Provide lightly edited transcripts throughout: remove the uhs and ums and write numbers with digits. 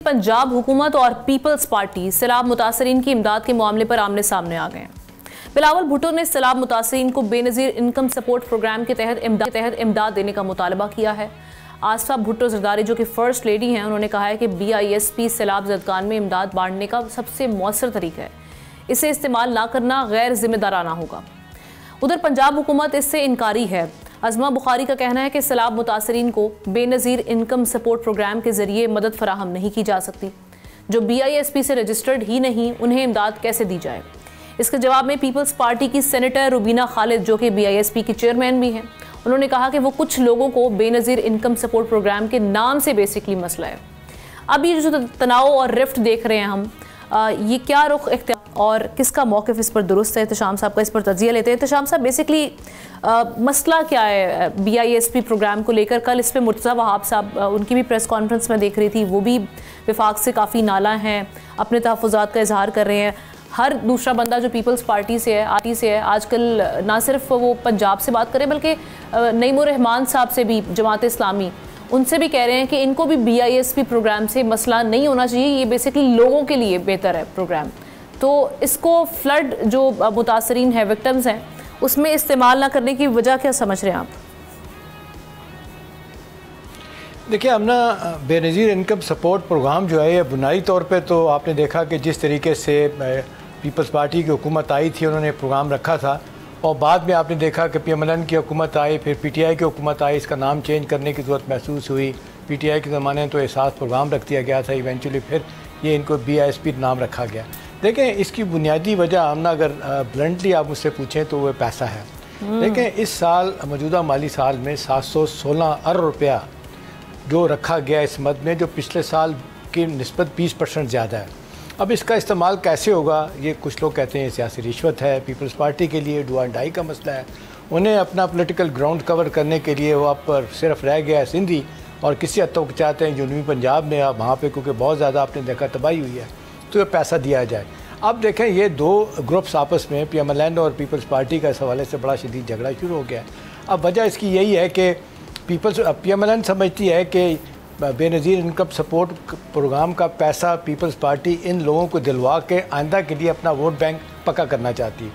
पंजाब हुकूमत और peoples party सैलाब मुतासरीन की इमदाद के मामले पर आमने सामने आ गए हैं। बिलावल भुट्टो ने सैलाब मुतासरीन को बेनज़ीर इनकम सपोर्ट प्रोग्राम के तहत इमदाद देने का मुतालबा किया है। आसफा भुट्टो जरदारी जो कि फर्स्ट लेडी हैं, उन्होंने कहा है कि BISP सैलाब ज़दगान में इमदाद बांटने का सबसे मौसर तरीका है, इसे इस्तेमाल ना करना गैर जिम्मेदाराना होगा। उधर पंजाब हुकूमत इससे इनकारी है। अज़मा बुखारी का कहना है कि सैलाब मुतासरीन को बेनज़ीर इनकम सपोर्ट प्रोग्राम के ज़रिए मदद फराहम नहीं की जा सकती। जो BISP से रजिस्टर्ड ही नहीं, उन्हें इमदाद कैसे दी जाए। इसके जवाब में पीपल्स पार्टी की सेनेटर रुबीना खालिद जो कि BISP की चेयरमैन भी हैं, उन्होंने कहा कि वो कुछ लोगों को बेनज़ीर इनकम सपोर्ट प्रोग्राम के नाम से बेसिकली मसला है। अब ये जो तनाव और रिफ्ट देख रहे हैं हम, ये क्या रुख इख्तियार और किसका मौक़िफ़ इस पर दुरुस्त है। एहतशाम साहब का इस पर तजिया लेते हैं। एहतशाम साहब, बेसिकली मसला क्या है BISP प्रोग्राम को लेकर? कल इस पर मुर्तज़ा वहाब साहब, उनकी भी प्रेस कॉन्फ्रेंस में देख रही थी, वो भी विफाक से काफ़ी नाला हैं, अपने तहफ़्फ़ुज़ात का इजहार कर रहे हैं। हर दूसरा बंदा जो पीपल्स पार्टी से है आजकल ना सिर्फ वो पंजाब से बात करें बल्कि नईमुर रहमान साहब से भी, जमात इस्लामी, उनसे भी कह रहे हैं कि इनको भी BISP प्रोग्राम से मसला नहीं होना चाहिए, ये बेसिकली लोगों के लिए बेहतर है प्रोग्राम। तो इसको फ्लड जो मुतासरीन है, विक्टिम्स हैं, उसमें इस्तेमाल ना करने की वजह क्या समझ रहे हैं आप? देखिए, हमने बेनज़ीर इनकम सपोर्ट प्रोग्राम जो है, ये बुनियादी तौर पे तो आपने देखा कि जिस तरीके से पीपल्स पार्टी की हुकूमत आई थी, उन्होंने प्रोग्राम रखा था, और बाद में आपने देखा कि PMLN की हुकूमत आई, फिर PTI की हुकूमत आई, इसका नाम चेंज करने की ज़रूरत महसूस हुई। PTI के ज़माने में तो एहसास प्रोग्राम रख दिया गया था, इवेंचुअली फिर ये इनको BISP नाम रखा गया। देखें, इसकी बुनियादी वजह हमने अगर ब्लंटली आप मुझसे पूछें तो वो पैसा है। देखें, इस साल मौजूदा माली साल में 716 अरब रुपया जो रखा गया इस मद में, जो पिछले साल की निस्बत 20% ज़्यादा है। अब इसका इस्तेमाल कैसे होगा, ये कुछ लोग कहते हैं सियासी रिश्वत है, पीपल्स पार्टी के लिए डू एंड डाई का मसला है, उन्हें अपना पॉलिटिकल ग्राउंड कवर करने के लिए वहाँ पर सिर्फ रह गया है सिंधी, और किसी हद तक चाहते हैं जनूबी पंजाब में वहाँ पर, क्योंकि बहुत ज़्यादा आपने देखा तबाही हुई है, तो ये पैसा दिया जाए। अब देखें, ये दो ग्रुप्स आपस में, PMLN और पीपल्स पार्टी का इस हवाले से बड़ा शदीद झगड़ा शुरू हो गया है। अब वजह इसकी यही है कि PMLN समझती है कि बेनज़ीर इनकम सपोर्ट प्रोग्राम का पैसा पीपल्स पार्टी इन लोगों को दिलवा के आइंदा के लिए अपना वोट बैंक पक्का करना चाहती है।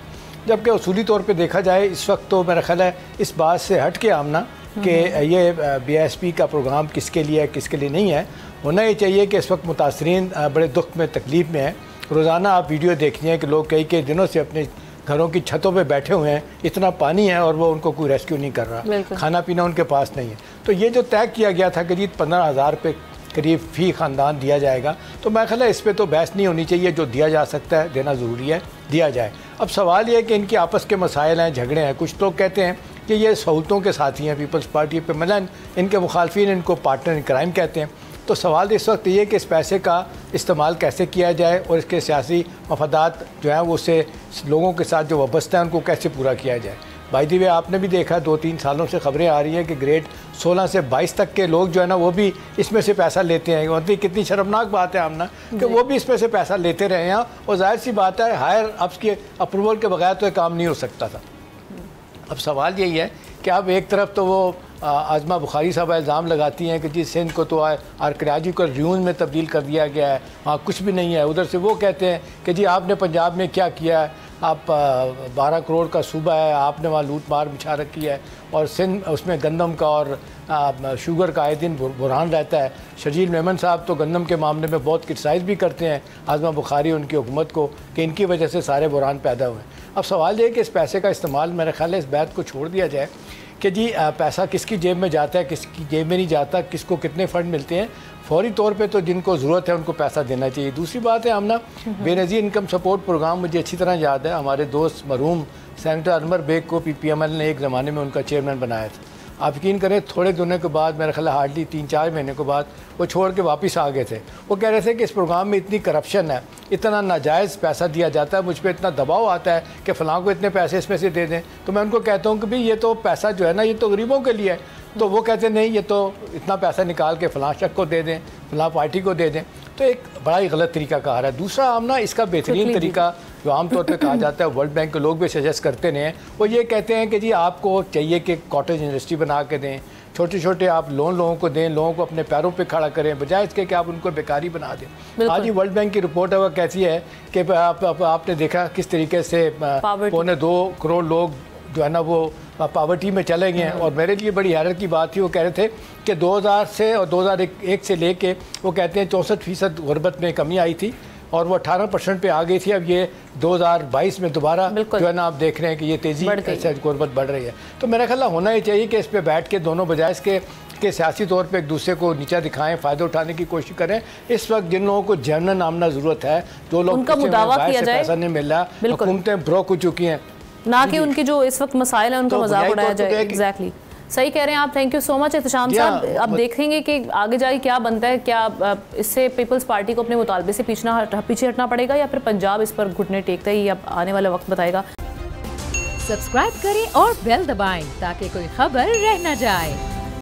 जबकि उसूली तौर पे देखा जाए इस वक्त तो मेरा ख्याल है इस बात से हट के आमना कि ये BISP का प्रोग्राम किसके लिए है, किसके लिए नहीं है। होना ये चाहिए कि इस वक्त मुतासरीन बड़े दुख में, तकलीफ़ में है। रोज़ाना आप वीडियो देखिए कि लोग कई दिनों से अपने घरों की छतों पे बैठे हुए हैं, इतना पानी है और वो उनको कोई रेस्क्यू नहीं कर रहा, खाना पीना उनके पास नहीं है। तो ये जो तय किया गया था कि जी 15,000 पे करीब फ़ी ख़ानदान दिया जाएगा, तो मैं ख्याल है इस पर तो बहस नहीं होनी चाहिए। जो दिया जा सकता है, देना ज़रूरी है, दिया जाए। अब सवाल ये है कि इनकी आपस के मसाइल हैं, झगड़े हैं। कुछ लोग कहते हैं कि ये सहूलतों के साथी हैं, पीपल्स पार्टी PMLN, इनके मुखालफिन इनको पार्टनर इन क्राइम कहते हैं। तो सवाल इस वक्त ये कि इस पैसे का इस्तेमाल कैसे किया जाए और इसके सियासी मफादात जो हैं वो उससे लोगों के साथ जो वाबस्ता है उनको कैसे पूरा किया जाए। बाय द वे, आपने भी देखा 2-3 सालों से खबरें आ रही हैं कि ग्रेड 16 से 22 तक के लोग जो है ना, वो भी इसमें से पैसा लेते हैं। मतलब कितनी शर्मनाक बात है आमना कि वो भी इसमें से पैसा लेते रहे हैं, और जाहिर सी बात है हायर अप्स के अप्रूवल के बगैर तो ये काम नहीं हो सकता था। अब सवाल यही है कि अब एक तरफ तो वो अज़मा बुखारी साहब इल्ज़ाम लगाती हैं कि जी सिंध को तो आर्कियोलॉजिकल र्यून में तब्दील कर दिया गया है, वहाँ कुछ भी नहीं है। उधर से वो कहते हैं कि जी आपने पंजाब में क्या किया है, आप 12 करोड़ का सूबा है, आपने वहाँ लूट मार बिछा रखी है, और सिंध उसमें गंदम का और शुगर का आए दिन बुरहान रहता है। शजील मेमन साहब तो गंदम के मामले में बहुत क्रिटिसाइज़ भी करते हैं अज़मा बुखारी उनकी हुकूमत को कि इनकी वजह से सारे बुरहान पैदा हुए। अब सवाल ये है कि इस पैसे का इस्तेमाल, मेरे ख्याल है इस बात को छोड़ दिया जाए कि जी पैसा किसकी जेब में जाता है, किसकी जेब में नहीं जाता, किसको कितने फ़ंड मिलते हैं। फौरी तौर पे तो जिनको ज़रूरत है उनको पैसा देना चाहिए। दूसरी बात है, हमना बेनज़ीर इनकम सपोर्ट प्रोग्राम, मुझे अच्छी तरह याद है, हमारे दोस्त मरहूम सेनेटर अनवर बेग को PML ने एक ज़माने में उनका चेयरमैन बनाया था। आप यकीन करें, थोड़े दिनों के बाद, मेरा ख्याल हार्डली 3-4 महीने के बाद वो छोड़ के वापस आ गए थे। वो कह रहे थे कि इस प्रोग्राम में इतनी करप्शन है, इतना नाजायज़ पैसा दिया जाता है, मुझ पर इतना दबाव आता है कि फ़लाँ को इतने पैसे इसमें से दे दें। तो मैं उनको कहता हूँ कि भाई ये तो पैसा जो है ना, ये तो गरीबों के लिए है। तो वो कहते नहीं, ये तो इतना पैसा निकाल के फ़लाँ शख्स को दे दें, फ़लाँ पार्टी को दे दें। तो एक बड़ा ही गलत तरीका कार है। दूसरा आमना, इसका बेहतरीन तरीका जो आमतौर पर कहा जाता है, वर्ल्ड बैंक के लोग भी सजेस्ट करते हैं, वो ये कहते हैं कि जी आपको चाहिए कि कॉटेज इंडस्ट्री बना के दें, छोटे छोटे आप लोन लोगों को दें, लोगों को अपने पैरों पे खड़ा करें, बजाय इसके कि आप उनको बेकारी बना दें। आज ही वर्ल्ड बैंक की रिपोर्ट है वो कैसी है कि आपने देखा किस तरीके से 2.25 करोड़ लोग जो है ना वो पॉवर्टी में चले गए हैं। और मेरे लिए बड़ी हैरत की बात थी, वो कह रहे थे कि 2000 से और 2001 से लेके वो कहते हैं 64% गुर्बत में कमी आई थी और वो 18% पे आ गई थी। अब ये 2022 में दोबारा जो है ना आप देख रहे हैं कि ये तेज़ी से गुर्बत बढ़ रही है। तो मेरा ख्याल होना ही चाहिए कि इस पर बैठ के दोनों बजाय इसके कि सियासी तौर पे एक दूसरे को नीचा दिखाएं, फ़ायदा उठाने की कोशिश करें। इस वक्त जिन लोगों को जनरल आमना ज़रूरत है, जो लोग उनका मुदावा किया जाए, पैसा नहीं मिल रहा, हुकूमतें ब्रोक हो चुकी हैं, ना कि उनकी जो इस वक्त मसाइल है उनका मजाक उड़ाया जाए। एग्जैक्टली सही कह रहे हैं आप। Thank you so much Ehtesham साहब। अब देखेंगे कि आगे जाके क्या बनता है, क्या इससे पीपल्स पार्टी को अपने मुतालबे से पीछे हटना पड़ेगा या फिर पंजाब इस पर घुटने टेकता ही अब आने वाला वक्त बताएगा। सब्सक्राइब करें और बेल दबाएं ताकि कोई खबर रह न जाए।